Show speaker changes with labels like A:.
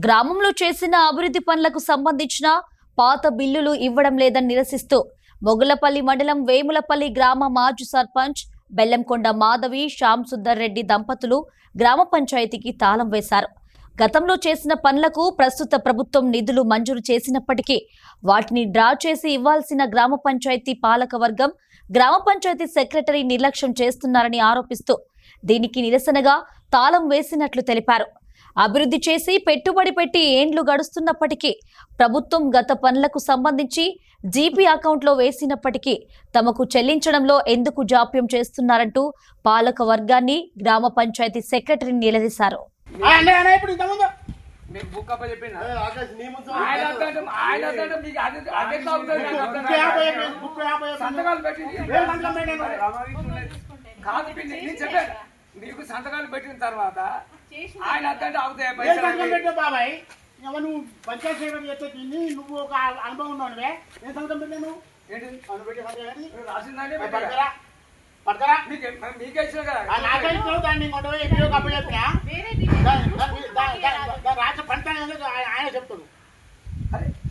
A: గ్రామంలో చేసిన అభివృద్ధి పనులకు సంబంధించిన పాత బిల్లులు ఇవ్వడం లేదని నిరసిస్తూ మొగులపల్లి మండలం వేములపల్లి గ్రామ మాజీ సర్పంచ్ బెల్లంకొండ మాధవి శ్యామ్ సుందర్ రెడ్డి దంపతులు గ్రామ పంచాయతీకి తాళం వేశారు. గతంలో చేసిన పనులకు ప్రస్తుత ప్రభుత్వం నిధులు మంజూరు చేసినప్పటికీ వాటిని డ్రా చేసి ఇవ్వాల్సిన గ్రామ పంచాయతీ పాలక వర్గం గ్రామ పంచాయతీ సెక్రటరీ నిర్లక్ష్యం చేస్తున్నారని ఆరోపిస్తూ దీనికి నిరసనగా తాళం వేసినట్లు తెలిపారు. అభివృద్ధి చేసి పెట్టుబడి పెట్టి ఏండ్లు గడుస్తున్నప్పటికీ ప్రభుత్వం గత పనులకు సంబంధించి జీపీ అకౌంట్లో వేసినప్పటికీ తమకు చెల్లించడంలో ఎందుకు జాప్యం చేస్తున్నారంటూ పాలక వర్గాన్ని గ్రామ పంచాయతీ సెక్రటరీని నిలదీశారు.
B: నీకు సంతకాలు పెట్టిన తర్వాత ఆయన అద్దంటే అవుతాయి
C: బాబాయ్ నువ్వు పంచాయతీ సెక్రటరీ చేస్తే తిని నువ్వు ఒక అనుభవం ఉన్నావు నేను సంతకం పెట్టాను
B: రాసిందంటే
C: పడతారా
B: మీకే ఇచ్చిన కదా
C: నాకే దాన్ని ఇంకోటి ఎప్పుడు కప్పు చెప్పినా